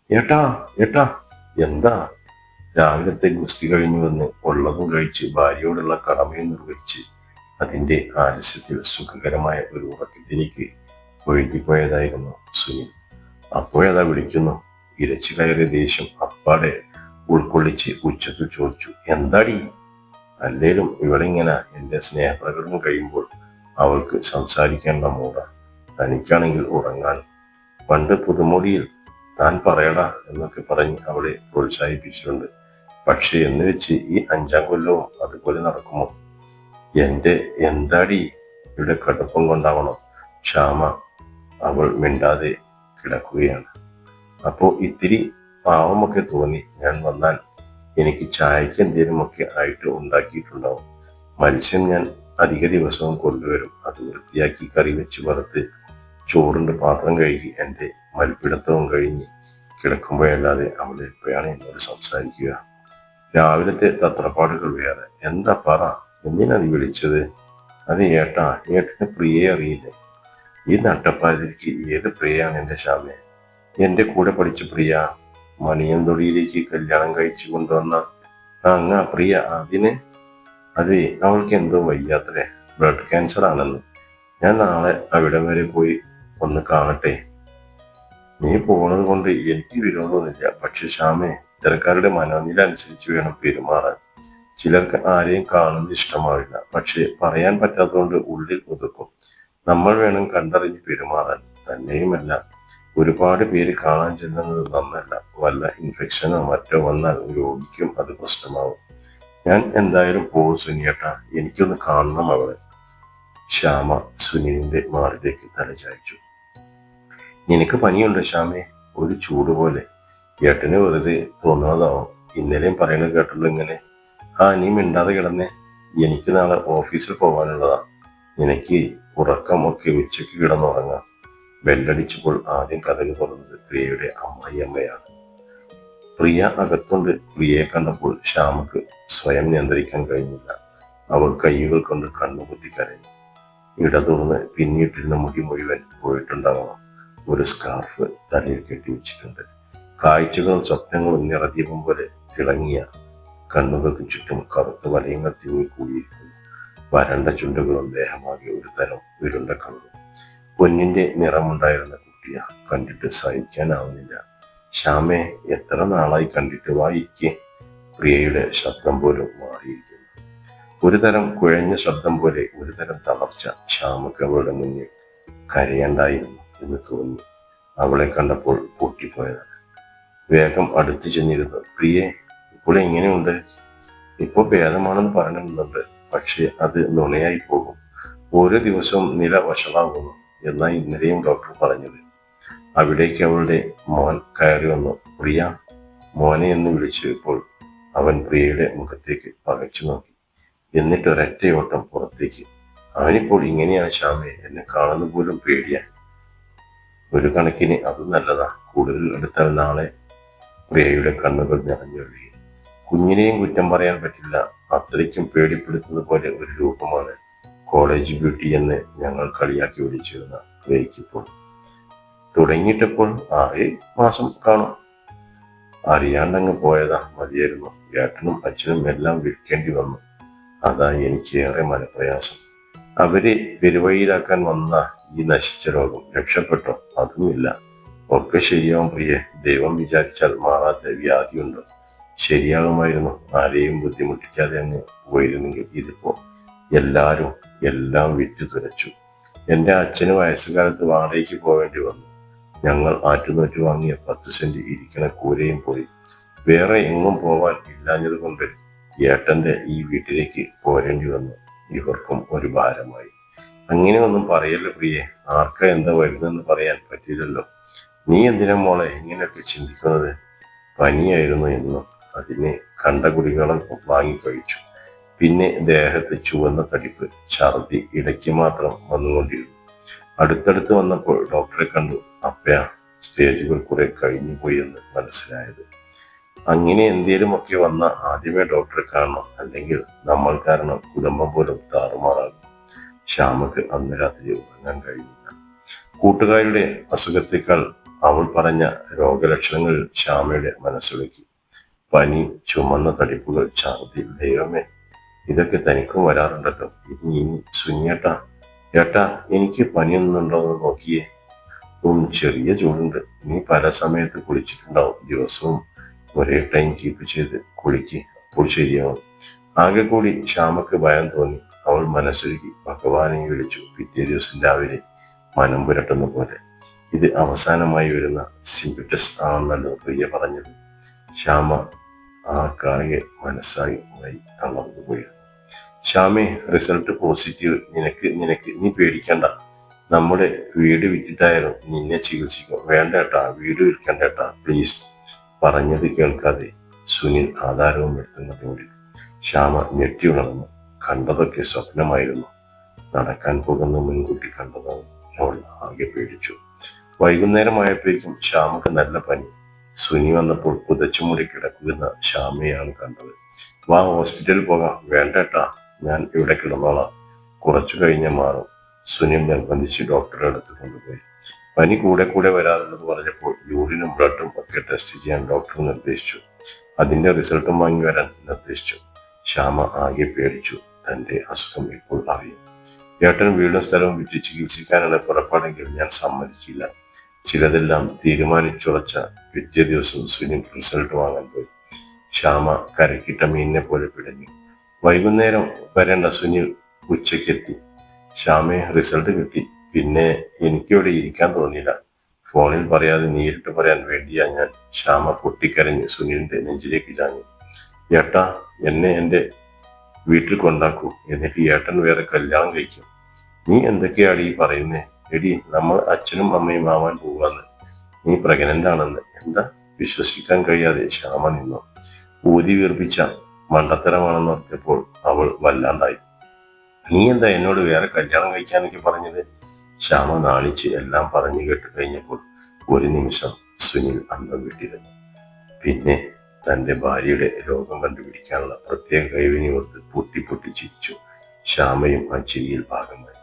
ഏട്ടാ ഏട്ടാ, എന്താ രാവിലത്തെ ഗുസ്തി കഴിഞ്ഞു വന്ന് ഉള്ളതും കഴിച്ച് ഭാര്യയോടുള്ള കടമയും നിർവഹിച്ച് അതിന്റെ ആലസ്യത്തിൽ സുഖകരമായ ഒരു ഉറക്കത്തിലേക്ക് ഒഴുകിപ്പോയതായിരുന്നു സുനിൽ. അപ്പോഴതാ വിളിക്കുന്നു. ഇരച്ചു കയറിയ ദേഷ്യം അപ്പാടെ ഉൾക്കൊള്ളിച്ച് ഉച്ചത്തിൽ ചോദിച്ചു, എന്താടി? അല്ലേലും ഇവിടെ ഇങ്ങനെ എന്റെ സ്നേഹപ്രകടനം കഴിയുമ്പോൾ അവൾക്ക് സംസാരിക്കേണ്ട മൂട, തനിക്കാണെങ്കിൽ ഉറങ്ങാൻ. പണ്ട് പുതുമോടിയിൽ താൻ പറയടാ എന്നൊക്കെ പറഞ്ഞ് അവളെ പ്രോത്സാഹിപ്പിച്ചിട്ടുണ്ട്. പക്ഷെ എന്ന് വെച്ച് ഈ 5-ാം കൊല്ലവും അതുപോലെ നടക്കുമോ? എന്റെ എന്താടി ഇവിടെ കടുപ്പം കൊണ്ടാവണം ക്ഷാമ? അവൾ മിണ്ടാതെ കിടക്കുകയാണ്. അപ്പോ ഇത്തിരി പാവമൊക്കെ തോന്നി ഞാൻ വന്നാൽ എനിക്ക് ചായക്ക് എന്തെങ്കിലുമൊക്കെ ആയിട്ട് ഉണ്ടാക്കിയിട്ടുണ്ടാവും. മത്സ്യം ഞാൻ അധിക ദിവസവും കൊണ്ടുവരും. അത് വൃത്തിയാക്കി കറി വെച്ച് വറുത്ത് ചോറിന്റെ പാത്രം കഴുകി എൻ്റെ മൽപ്പിടുത്തവും കഴിഞ്ഞ് കിടക്കുമ്പോഴല്ലാതെ അവൾ എപ്പോഴാണ് എന്നോട് സംസാരിക്കുക? രാവിലത്തെ തത്രപ്പാടുകൾ വേറെ. എന്താ പറ, എന്തിനാ നീ വിളിച്ചത്? അത് ഏട്ടാ, ഏട്ടന് പ്രിയെ അറിയില്ലേ? ഈ നട്ടപ്പാതിരിക്ക് ഏത് പ്രിയാണ് എൻ്റെ ശ്യാമേ? എൻ്റെ കൂടെ പഠിച്ച പ്രിയ, മണിയന്തൊടിയിലേക്ക് കല്യാണം കഴിച്ചു കൊണ്ടുവന്ന അങ്ങ പ്രിയ. അതിന് അതെ, അവൾക്ക് എന്തോ വയ്യാത്രേ, ബ്ലഡ് ക്യാൻസർ ആണെന്ന്. ഞാൻ നാളെ അവിടം വരെ പോയി ഒന്ന് കാണട്ടെ. നീ പോണത് കൊണ്ട് എനിക്ക് വിരോധമൊന്നുമില്ല. പക്ഷെ ശ്യാമേ, ഇത്തരക്കാരുടെ മനോനില അനുസരിച്ച് വേണം പെരുമാറാൻ. ചിലർക്ക് ആരെയും കാണുന്നത് ഇഷ്ടമാവില്ല, പക്ഷെ പറയാൻ പറ്റാത്തതുകൊണ്ട് ഉള്ളിൽ ഒതുക്കും. നമ്മൾ വേണം കണ്ടറിഞ്ഞ് പെരുമാറാൻ. തന്നെയുമല്ല, ഒരുപാട് പേര് കാണാൻ ചെല്ലുന്നത് നന്നല്ല. വല്ല ഇൻഫെക്ഷനോ മറ്റോ വന്നാൽ രോഗിക്കും അത് പ്രശ്നമാവും. ഞാൻ എന്തായാലും പോകും സുനിയേട്ടാ, എനിക്കൊന്ന് കാണണം അവളെ. ശ്യാമ സുനിലിന്റെ മാറിലേക്ക് തലചായ്ച്ചു. നിനക്ക് പനിയുണ്ടോ ശ്യാമേ? ഒരു ചൂട് പോലെ. ഏട്ടന് വെറുതെ തോന്നുന്നതാവും. ഇന്നലെയും പറയണത് കേട്ടുള്ളൂ ഇങ്ങനെ. നീ മിണ്ടാതെ കിടന്നേ. എനിക്ക് നാളെ ഓഫീസിൽ പോകാനുള്ളതാ. നിനക്ക് ഉറക്കമൊക്കെ ഉച്ചയ്ക്ക് കിടന്നുറങ്ങാം. ബെല്ലടിച്ചപ്പോൾ ആദ്യം കഥക് തുറന്നത് പ്രിയയുടെ അമ്മായിയമ്മയാണ്. പ്രിയ അകത്തുണ്ട്. പ്രിയയെ കണ്ടപ്പോൾ ശ്യാമക്ക് സ്വയം നിയന്ത്രിക്കാൻ കഴിഞ്ഞില്ല. അവൾ കൈകൾ കൊണ്ട് കണ്ണുകുത്തി കരഞ്ഞു. ഇടതുറന്ന് പിന്നിട്ടിരുന്ന മുടി മുഴുവൻ പോയിട്ടുണ്ടാവണം. ഒരു സ്കാർഫ് തലയിൽ കെട്ടിവെച്ചിട്ടുണ്ട്. കാഴ്ചകളും സ്വപ്നങ്ങളും നിറദീപം പോലെ തിളങ്ങിയ കണ്ണുകൾക്ക് ചുറ്റും കറുത്ത വലയങ്ങൾ തിങ്ങിക്കൂടിയിരിക്കുന്നു. വരണ്ട ചുണ്ടുകളും ദേഹമാകെ ഒരു തരം ഉരുണ്ട കണ്ണും. പൊന്നിന്റെ നിറമുണ്ടായിരുന്ന കുട്ടിയ കണ്ടിട്ട് സഹിക്കാനാവുന്നില്ല. ശ്യാമേ, എത്ര നാളായി കണ്ടിട്ട്, വായിക്ക്. പ്രിയയുടെ ശബ്ദം പോലും മാറിയിരിക്കുന്നു. ഒരു തരം കുഴഞ്ഞ ശബ്ദം പോലെ, ഒരു തരം തളർച്ച. ശ്യാമക്ക് അവളുടെ മുന്നിൽ കരയണ്ടായിരുന്നു എന്ന് തോന്നി. അവളെ കണ്ടപ്പോൾ പൊട്ടിപ്പോയതാണ്. വേഗം അടുത്തു ചെന്നിരുന്നു. പ്രിയെ, ഇപ്പോൾ എങ്ങനെയുണ്ട്? ഇപ്പൊ ഭേദമാണെന്ന് പറയുന്നുണ്ട്, പക്ഷെ അത് നുണയായി പോകും. ഓരോ ദിവസവും നില വഷളാകുന്നു എന്നാ ഇന്നലെയും ഡോക്ടർ പറഞ്ഞത്. അവിടേക്ക് അവളുടെ മോൻ കയറി വന്നു. പ്രിയ, മോനെ എന്ന് വിളിച്ചപ്പോൾ അവൻ പ്രിയയുടെ മുഖത്തേക്ക് പകച്ചു നോക്കി. എന്നിട്ട് ഒരൊറ്റയോട്ടം പുറത്തേക്ക്. അവനിപ്പോൾ ഇങ്ങനെയാണ് ശ്യാമേ, എന്നെ കാണുന്ന പോലും പേടിയാൻ. ഒരു കണക്കിന് അത് നല്ലതാ. കൂടുതൽ എടുത്താൽ നാളെ. പ്രിയയുടെ കണ്ണുകൾ നിറഞ്ഞൊഴുകി. കുഞ്ഞിനെയും കുറ്റം പറയാൻ പറ്റില്ല. അത്രയ്ക്കും പേടിപ്പെടുത്തുന്ന പോലെ ഒരു രൂപമാണ് കോളേജ് ബ്യൂട്ടി എന്ന് ഞങ്ങൾ കളിയാക്കി വിളിച്ചിരുന്ന പ്രിയയ്ക്കിപ്പോൾ. തുടങ്ങിയിട്ടപ്പോൾ 6 മാസം കാണും. അറിയാണ്ടങ്ങ് പോയതാ. മതിയായിരുന്നു. ഏട്ടനും അച്ഛനും എല്ലാം വിൽക്കേണ്ടി വന്നു. അതാ എനിക്ക് ഏറെ മനപ്രയാസം. അവരെ പെരുവഴിയിലാക്കാൻ വന്ന ഈ നശിച്ച രോഗം രക്ഷപ്പെട്ടോ? അതുമില്ല. ഒക്കെ ശരിയാവും പ്രിയെ. ദൈവം വിചാരിച്ചാൽ മാറാത്ത വ്യാധിയുണ്ടോ? ശരിയാകുമായിരുന്നു. ആരെയും ബുദ്ധിമുട്ടിക്കാതെ അങ്ങ് പോയിരുന്നെങ്കിൽ ഇതിപ്പോ എല്ലാരും എല്ലാം വിറ്റു തുലച്ചു. എൻ്റെ അച്ഛന് വയസ്സുകാലത്ത് വാടകയ്ക്ക് പോവേണ്ടി വന്നു. ഞങ്ങൾ ആറ്റുനോറ്റ് വാങ്ങിയ 10 സെന്റ് ഇരിക്കണ കൂരയും പോയി. വേറെ എങ്ങും പോവാൻ ഇല്ലാഞ്ഞത് കൊണ്ട് ഏട്ടന്റെ ഈ വീട്ടിലേക്ക് പോരേണ്ടി വന്നു. ഇവർക്കും ഒരു ഭാരമായി. അങ്ങനെയൊന്നും പറയല്ലോ പ്രിയെ. ആർക്കാ എന്താ വരുന്നെന്ന് പറയാൻ പറ്റില്ലല്ലോ. നീ എന്തിനാ മോളെ ഇങ്ങനെയൊക്കെ ചിന്തിക്കുന്നത്? പനിയായിരുന്നു എന്നും. അതിന് കണ്ട ഗുളികകളും വാങ്ങി കഴിച്ചു. പിന്നെ ദേഹത്ത് ചുവന്ന തടിപ്പ്, ഛർദി ഇടയ്ക്ക് മാത്രം വന്നുകൊണ്ടിരുന്നു. അടുത്തടുത്ത് വന്നപ്പോൾ ഡോക്ടറെ കണ്ടു. അപ്പയാ സ്റ്റേജുകൾ കുറെ കഴിഞ്ഞു പോയി എന്ന് മനസ്സിലായത്. അങ്ങനെ എന്തേലുമൊക്കെ വന്ന ആദ്യമേ ഡോക്ടറെ കാണണം, അല്ലെങ്കിൽ നമ്മൾ കാരണം കുടുംബം പോലും താറുമാറാകും. ശ്യാമക്ക് അന്ന് രാത്രി ഉറങ്ങാൻ കഴിഞ്ഞില്ല. കൂട്ടുകാരുടെ അസുഖത്തേക്കാൾ അവൾ പറഞ്ഞ രോഗലക്ഷണങ്ങൾ ശ്യാമയുടെ മനസ്സിലേക്ക്. പനി, ചുമന്ന തടിപ്പുകൾ, ഛർദി. ദൈവമേ, ഇതൊക്കെ തനിക്കും വരാറുണ്ടല്ലോ. ഇനി സുനിയേട്ടാ, ഏട്ടാ, എനിക്ക് പനിയൊന്നുണ്ടോ എന്ന് നോക്കിയേ. ചെറിയ ചൂടുണ്ട്. നീ പല സമയത്ത് കുളിച്ചിട്ടുണ്ടാവും. ദിവസവും ഒരേ ടൈം കീപ്പ് ചെയ്ത് കുളിക്ക്, അപ്പോൾ ശരിയാവും. ആകെ കൂടി ശ്യാമക്ക് ഭയം തോന്നി. അവൾ മനസ്സൊരുക്കി ഭഗവാനെ വിളിച്ചു. പിറ്റേ ദിവസം രാവിലെ മനം പുരട്ടുന്ന പോലെ. ഇത് അവസാനമായി വരുന്ന സിംപിറ്റസ് ആണെന്നല്ലോ പ്രിയ പറഞ്ഞത്. ശ്യാമ ആ കായെ മനസ്സായി തളർന്നുപോയി. ശ്യാമേ, റിസൾട്ട് പോസിറ്റീവ്. നീ പേടിക്കണ്ട. നമ്മുടെ വീട് വിറ്റിട്ടായാലും നിന്നെ ചികിത്സിക്കും. വേണ്ട ഏട്ടാ, വീട് വിൽക്കണ്ട ഏട്ടാ, പ്ലീസ്. പറഞ്ഞത് കേൾക്കാതെ സുനിൽ ആധാരവും എടുത്തുന്നതോടെ ശ്യാമ ഞെട്ടി ഉണർന്നു. കണ്ടതൊക്കെ സ്വപ്നമായിരുന്നു. നടക്കാൻ പോകുന്ന മുൻകൂട്ടി കണ്ടതാണ്. അവൾ ആകെ പേടിച്ചു. വൈകുന്നേരമായപ്പോഴേക്കും ശ്യാമക്ക് നല്ല പനി. സുനി വന്നപ്പോൾ പുതച്ചുമുടി കിടക്കുന്ന ശ്യാമയാണ് കണ്ടത്. വാ, ഹോസ്പിറ്റലിൽ പോകാം. വേണ്ടേട്ടാ, ഞാൻ ഇവിടെ കിടന്നോളാം, കുറച്ചു കഴിഞ്ഞ് മാറും. സുനിൽ നിർബന്ധിച്ച് ഡോക്ടറെ അടുത്ത് കൊണ്ടുപോയി. പനി കൂടെ വരാറുണ്ടെന്ന് പറഞ്ഞപ്പോൾ യൂറിനും ബ്ലഡും ഒക്കെ ടെസ്റ്റ് ചെയ്യാൻ ഡോക്ടർ നിർദ്ദേശിച്ചു. അതിന്റെ റിസൾട്ടും വാങ്ങി വരാൻ നിർദ്ദേശിച്ചു. ശ്യാമ ആകെ പേടിച്ചു. തന്റെ അസുഖം ഇപ്പോൾ അറിയും. ഏട്ടൻ വീടും സ്ഥലവും വിറ്റ് ചികിത്സിക്കാനുള്ള പുറപ്പാടെങ്കിൽ ഞാൻ സമ്മതിച്ചില്ല. ചിലതെല്ലാം തീരുമാനിച്ചുറച്ച പിറ്റേ ദിവസം സുനിൽ റിസൾട്ട് വാങ്ങാൻ പോയി. ശ്യാമ കരക്കിട്ട മീനിനെ പോലെ പിടഞ്ഞു. വൈകുന്നേരം വരേണ്ട സുനിൽ ഉച്ചയ്ക്കെത്തി. ശ്യാമയെ റിസൾട്ട് കിട്ടി. പിന്നെ എനിക്കിവിടെ ഇരിക്കാൻ തോന്നിയില്ല. ഫോണിൽ പറയാതെ നേരിട്ട് പറയാൻ വേണ്ടിയാ ഞാൻ. ശ്യാമ പൊട്ടിക്കരഞ്ഞ് സുനിലിന്റെ നെഞ്ചിലേക്ക് ചാഞ്ഞു. ഏട്ടാ, എന്നെ എൻ്റെ വീട്ടിൽ കൊണ്ടാക്കൂ. എന്നിട്ട് ഏട്ടൻ വേറെ കല്യാണം കഴിക്കും. നീ എന്തൊക്കെയാടി ഈ പറയുന്നേ? എടി, നമ്മൾ അച്ഛനും അമ്മയും ആവാൻ പോവാന്ന്. നീ പ്രഗ്നന്റ് ആണെന്ന്. എന്താ? വിശ്വസിക്കാൻ കഴിയാതെ ശ്യാമ നിന്നു. ഊതി വീർപ്പിച്ച മണ്ടത്തരമാണെന്ന് പറഞ്ഞപ്പോൾ അവൾ വല്ലാണ്ടായി. നീ എന്താ എന്നോട് വേറെ കല്യാണം കഴിക്കാനൊക്കെ പറഞ്ഞത്? ശ്യാമ നാണിച്ച് എല്ലാം പറഞ്ഞു കേട്ട് കഴിഞ്ഞപ്പോൾ ഒരു നിമിഷം സുനിൽ അന്തം വിട്ടിരുന്നു. പിന്നെ തന്റെ ഭാര്യയുടെ രോഗം കണ്ടുപിടിക്കാനുള്ള പ്രത്യേക കഴിവിനെ ഓർത്ത് പൊട്ടി ചിരിച്ചു. ശ്യാമയും ആ ചിരിയിൽ ഭാഗമായി.